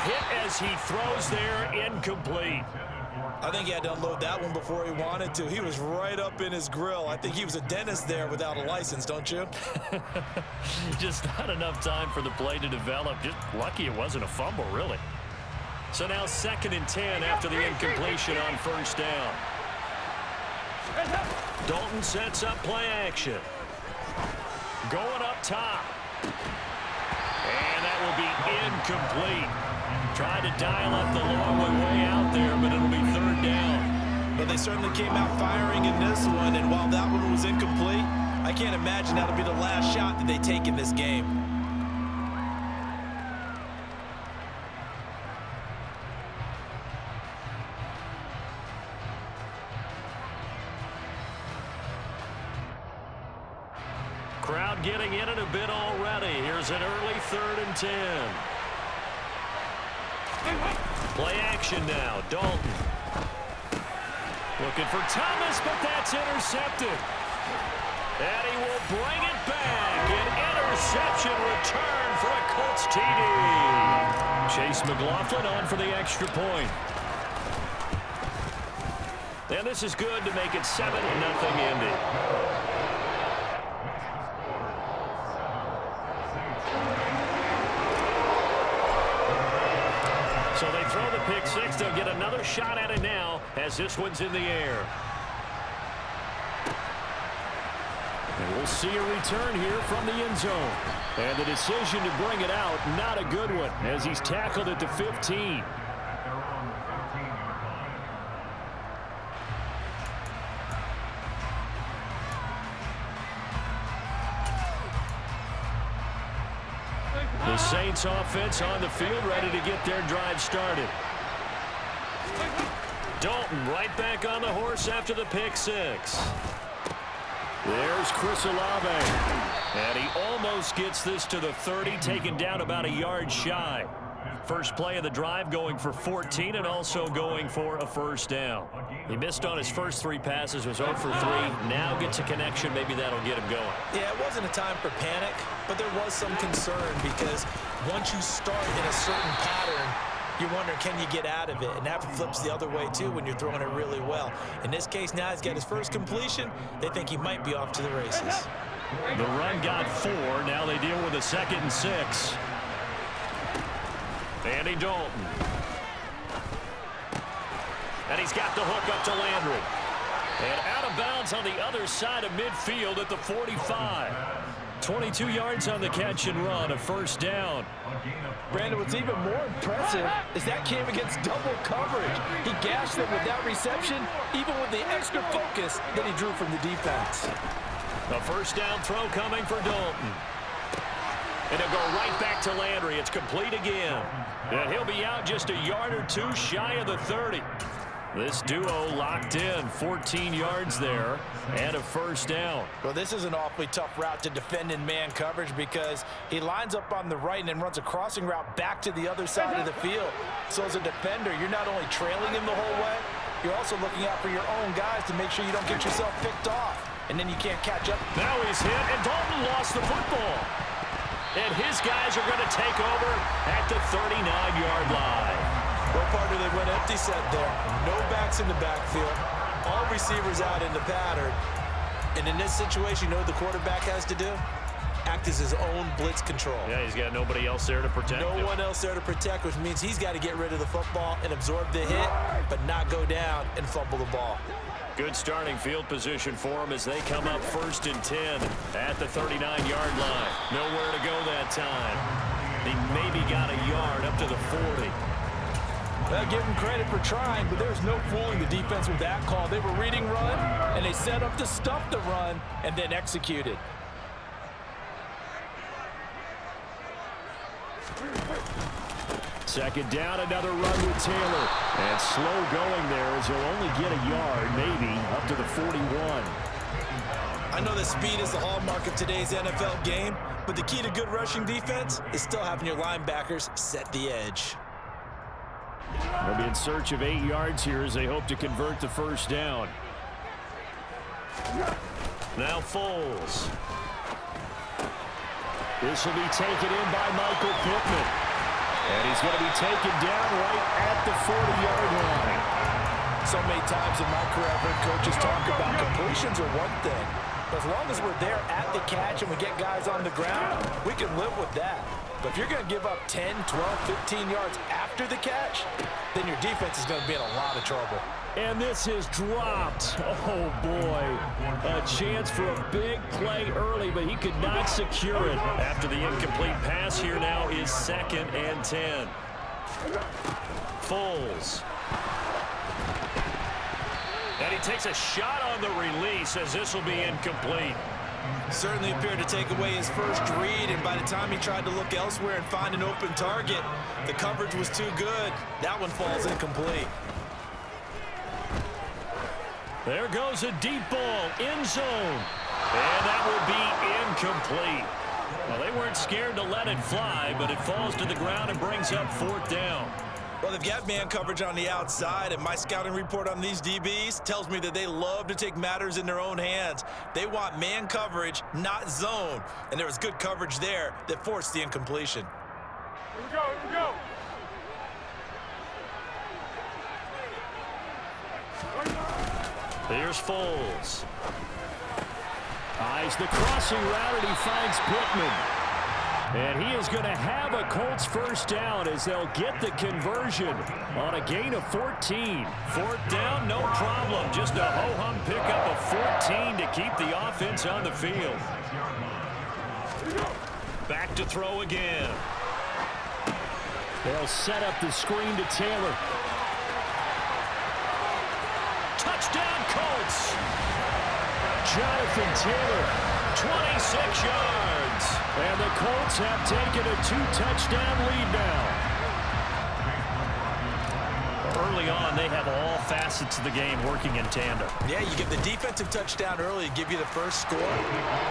hit as he throws there, incomplete. I think he had to unload that one before he wanted to. He was right up in his grill. I think he was a dentist there without a license, don't you? Just not enough time for the play to develop. Just lucky it wasn't a fumble, really. So now 2nd and 10 after the incompletion on first down. Dalton sets up play action. Going up top. And that will be incomplete. Tried to dial up the long way out there, but it'll be 3rd down. But they certainly came out firing in this one, and while that one was incomplete, I can't imagine that'll be the last shot that they take in this game. Crowd getting in it a bit already. Here's an early 3rd and 10. Play action now. Dalton. Looking for Thomas, but that's intercepted. And he will bring it back. An interception return for a Colts TD. Chase McLaughlin on for the extra point. And this is good to make it 7-0 Indy. So they throw the pick six. They'll get another shot at it now as this one's in the air. And we'll see a return here from the end zone. And the decision to bring it out, not a good one, as he's tackled at the 15. The Saints offense on the field, ready to get their drive started. Dalton right back on the horse after the pick six. There's Chris Olave. And he almost gets this to the 30, taken down about a yard shy. First play of the drive going for 14 and also going for a first down. He missed on his first 3 passes, was 0 for 3. Now gets a connection. Maybe that'll get him going. Yeah, it wasn't a time for panic, but there was some concern because once you start in a certain pattern, you're wondering, can you get out of it? And that flips the other way, too, when you're throwing it really well. In this case, now he's got his first completion. They think he might be off to the races. The run got 4. Now they deal with a 2nd and 6. Andy Dalton. And he's got the hook up to Landry. And out of bounds on the other side of midfield at the 45. 22 yards on the catch and run, a first down. Brandon, what's even more impressive is that came against double coverage. He gashed them with that reception, even with the extra focus that he drew from the defense. A first down throw coming for Dalton. And it'll go right back to Landry. It's complete again. And he'll be out just a yard or 2 shy of the 30. This duo locked in, 14 yards there, and a first down. Well, this is an awfully tough route to defend in man coverage because he lines up on the right and then runs a crossing route back to the other side of the field. So as a defender, you're not only trailing him the whole way, you're also looking out for your own guys to make sure you don't get yourself picked off. And then you can't catch up. Now he's hit, and Dalton lost the football. And his guys are going to take over at the 39-yard line. Well, partner, they went empty set there. No backs in the backfield. All receivers out in the pattern. And in this situation, you know what the quarterback has to do? Act as his own blitz control. Yeah, he's got nobody else there to protect him. No one else there to protect, which means he's got to get rid of the football and absorb the hit, but not go down and fumble the ball. Good starting field position for him as they come up 1st and 10 at the 39-yard line. Nowhere to go that time. He maybe got a yard up to the 40. Well, give him credit for trying, but there's no fooling the defense with that call. They were reading run, and they set up to stuff the run and then executed. Second down, another run with Taylor. And slow going there as he'll only get a yard, maybe, up to the 41. I know that speed is the hallmark of today's NFL game, but the key to good rushing defense is still having your linebackers set the edge. They'll be in search of 8 yards here as they hope to convert the first down. Now Foles. This will be taken in by Michael Pittman. And he's going to be taken down right at the 40-yard line. So many times in my career, I've heard coaches talk about completions are one thing. But as long as we're there at the catch and we get guys on the ground, we can live with that. But if you're going to give up 10, 12, 15 yards after the catch, then your defense is going to be in a lot of trouble. And this is dropped. Oh, boy. A chance for a big play early, but he could not secure it. After the incomplete pass, here now is 2nd and 10. Foles. And he takes a shot on the release as this will be incomplete. Certainly appeared to take away his first read, and by the time he tried to look elsewhere and find an open target, the coverage was too good. That one falls incomplete. There goes a deep ball, end zone. And that will be incomplete. Well, they weren't scared to let it fly, but it falls to the ground and brings up 4th down. Well, they've got man coverage on the outside, and my scouting report on these DBs tells me that they love to take matters in their own hands. They want man coverage, not zone. And there was good coverage there that forced the incompletion. Here we go, here we go. Here's Foles. Eyes the crossing route, and he finds Pittman. And he is going to have a Colts first down as they'll get the conversion on a gain of 14. 4th down, no problem. Just a ho-hum pickup of 14 to keep the offense on the field. Back to throw again. They'll set up the screen to Taylor. Touchdown, Colts. Jonathan Taylor, 26 yards. And the Colts have taken a 2-touchdown lead now. Early on, they have all facets of the game working in tandem. Yeah, you get the defensive touchdown early to give you the first score,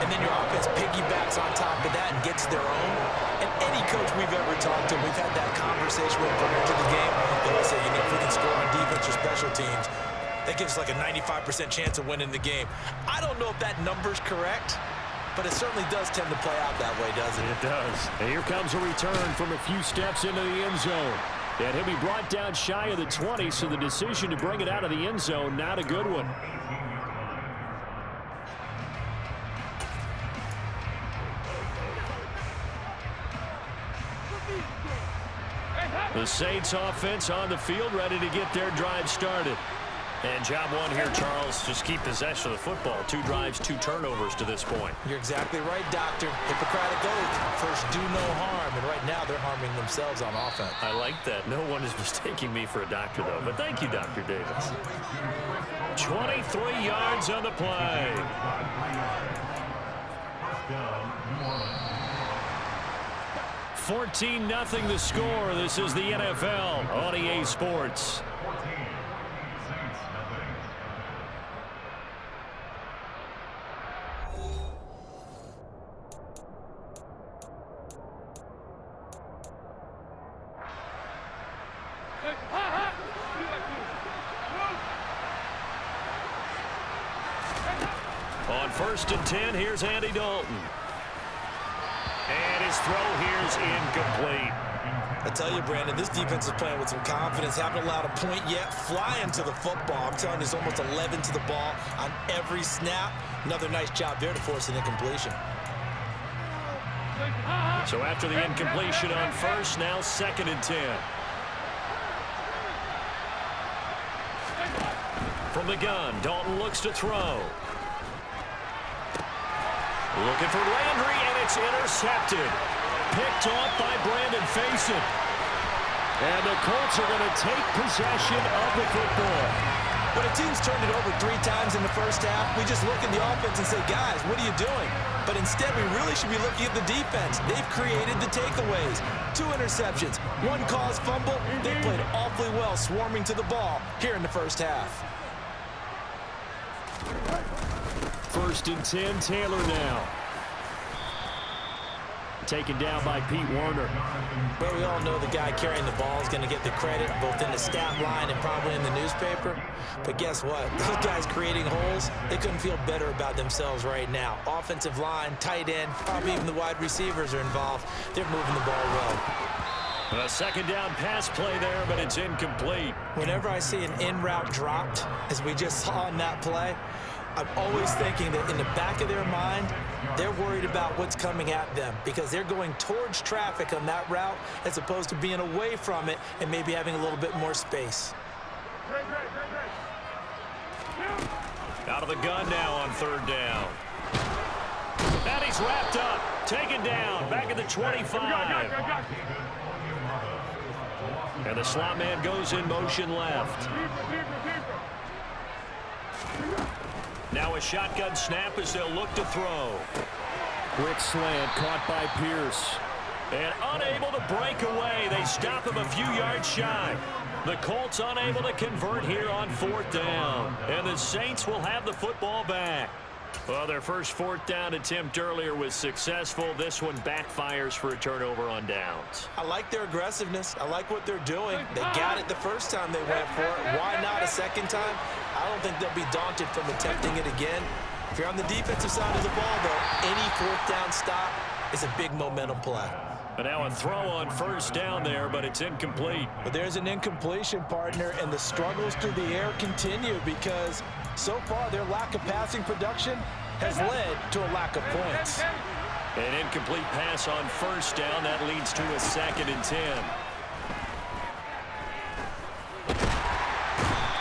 and then your offense piggybacks on top of that and gets their own. And any coach we've ever talked to, we've had that conversation with prior to the game. They always say, if we can score on defense or special teams, that gives us like a 95% chance of winning the game. I don't know if that number's correct, but it certainly does tend to play out that way, doesn't it? It does. And here comes a return from a few steps into the end zone. And he'll be brought down shy of the 20, so the decision to bring it out of the end zone, not a good one. The Saints offense on the field, ready to get their drive started. And job one here, Charles, just keep possession of the football. 2 drives, 2 turnovers to this point. You're exactly right, Doctor. Hippocratic oath. First, do no harm. And right now, they're harming themselves on offense. I like that. No one is mistaking me for a doctor, though. But thank you, Dr. Davis. 23 yards on the play. 14-0 the score. This is the NFL on EA Sports. On 1st and 10, here's Andy Dalton. And his throw here's incomplete. I tell you, Brandon, this defense is playing with some confidence. Haven't allowed a point yet. Flying to the football. I'm telling you, it's almost 11 to the ball on every snap. Another nice job there to force an incompletion. So after the incompletion on 1st, now 2nd and 10. From the gun, Dalton looks to throw. Looking for Landry, and it's intercepted. Picked off by Brandon Faison. And the Colts are going to take possession of the football. When a team's turned it over 3 times in the first half, we just look at the offense and say, guys, what are you doing? But instead, we really should be looking at the defense. They've created the takeaways. 2 interceptions, 1 caused fumble. They played awfully well swarming to the ball here in the first half. 1st and 10, Taylor now. Taken down by Pete Werner. Well, we all know the guy carrying the ball is going to get the credit both in the stat line and probably in the newspaper. But guess what? Those guys creating holes, they couldn't feel better about themselves right now. Offensive line, tight end, probably even the wide receivers are involved. They're moving the ball well. A second down pass play there, but it's incomplete. Whenever I see an in-route dropped, as we just saw on that play, I'm always thinking that in the back of their mind, they're worried about what's coming at them because they're going towards traffic on that route as opposed to being away from it and maybe having a little bit more space. Out of the gun now on third down. And he's wrapped up, taken down, back at the 25. And the slot man goes in motion left. Now a shotgun snap as they'll look to throw. Quick slant caught by Pierce. And unable to break away. They stop him a few yards shy. The Colts unable to convert here on fourth down. And the Saints will have the football back. Well, their first fourth down attempt earlier was successful. This one backfires for a turnover on downs. I like their aggressiveness. I like what they're doing. They got it the first time they went for it. Why not a second time? I don't think they'll be daunted from attempting it again. If you're on the defensive side of the ball, though, any fourth down stop is a big momentum play. And now a throw on first down there, but it's incomplete. But there's an incompletion, partner, and the struggles through the air continue because so far their lack of passing production has led to a lack of points. An incomplete pass on first down. That leads to a 2nd and 10.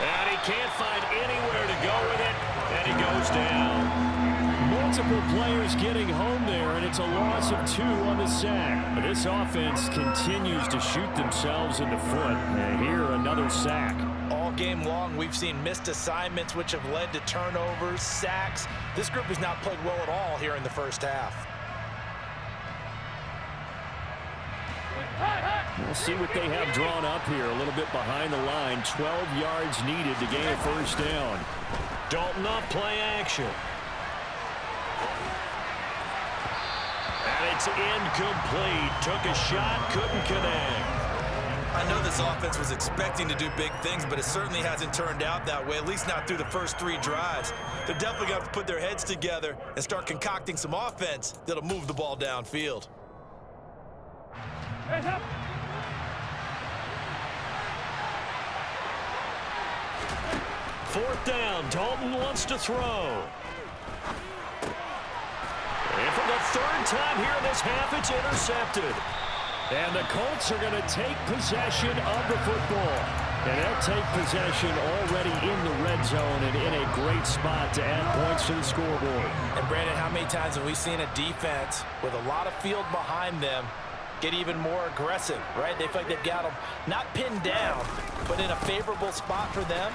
And he can't find anywhere to go with it, and he goes down. Multiple players getting home there, and it's a loss of 2 on the sack. This offense continues to shoot themselves in the foot. And here, another sack. All game long, we've seen missed assignments, which have led to turnovers, sacks. This group has not played well at all here in the first half. We'll see what they have drawn up here. A little bit behind the line. 12 yards needed to gain a first down. Dalton off play action. And it's incomplete. Took a shot, couldn't connect. I know this offense was expecting to do big things, but it certainly hasn't turned out that way, at least not through the first 3 drives. They're definitely going to have to put their heads together and start concocting some offense that'll move the ball downfield. Fourth down, Dalton wants to throw. And for the 3rd time here in this half, it's intercepted. And the Colts are going to take possession of the football. And they'll take possession already in the red zone and in a great spot to add points to the scoreboard. And Brandon, how many times have we seen a defense with a lot of field behind them get even more aggressive, right? They feel like they've got them not pinned down, but in a favorable spot for them.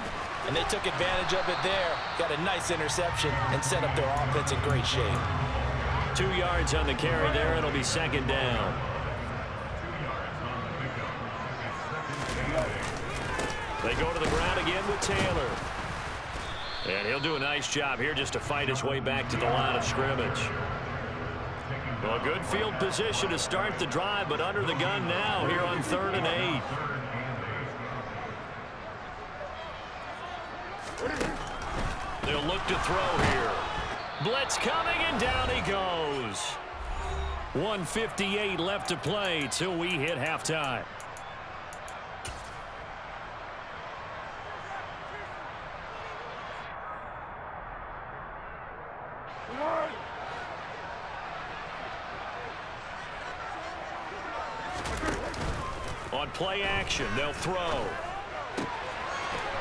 And they took advantage of it there, got a nice interception, and set up their offense in great shape. 2 yards on the carry there. It'll be 2nd down. They go to the ground again with Taylor. And he'll do a nice job here just to fight his way back to the line of scrimmage. Well, good field position to start the drive, but under the gun now here on 3rd and 8. They'll look to throw here. Blitz coming, and down he goes. 1:58 left to play till we hit halftime. On play action, they'll throw.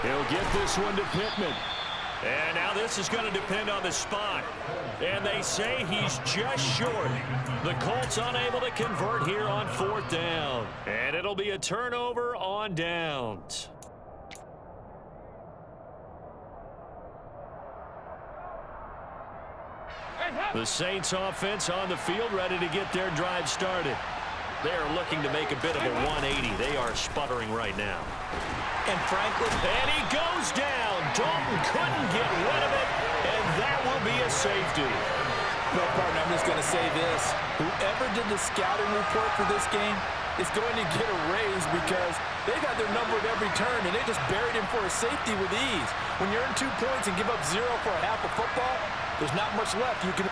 He'll get this one to Pittman. And now this is going to depend on the spot. And they say he's just short. The Colts unable to convert here on 4th down. And it'll be a turnover on downs. The Saints offense on the field ready to get their drive started. They're looking to make a bit of a 180. They are sputtering right now. And Franklin, and he goes down. Dalton couldn't get rid of it, and that will be a safety. well, partner, I'm just going to say this. Whoever did the scouting report for this game is going to get a raise because they got their number at every turn, and they just buried him for a safety with ease. When you earn 2 points and give up 0 for a half of football, there's not much left you can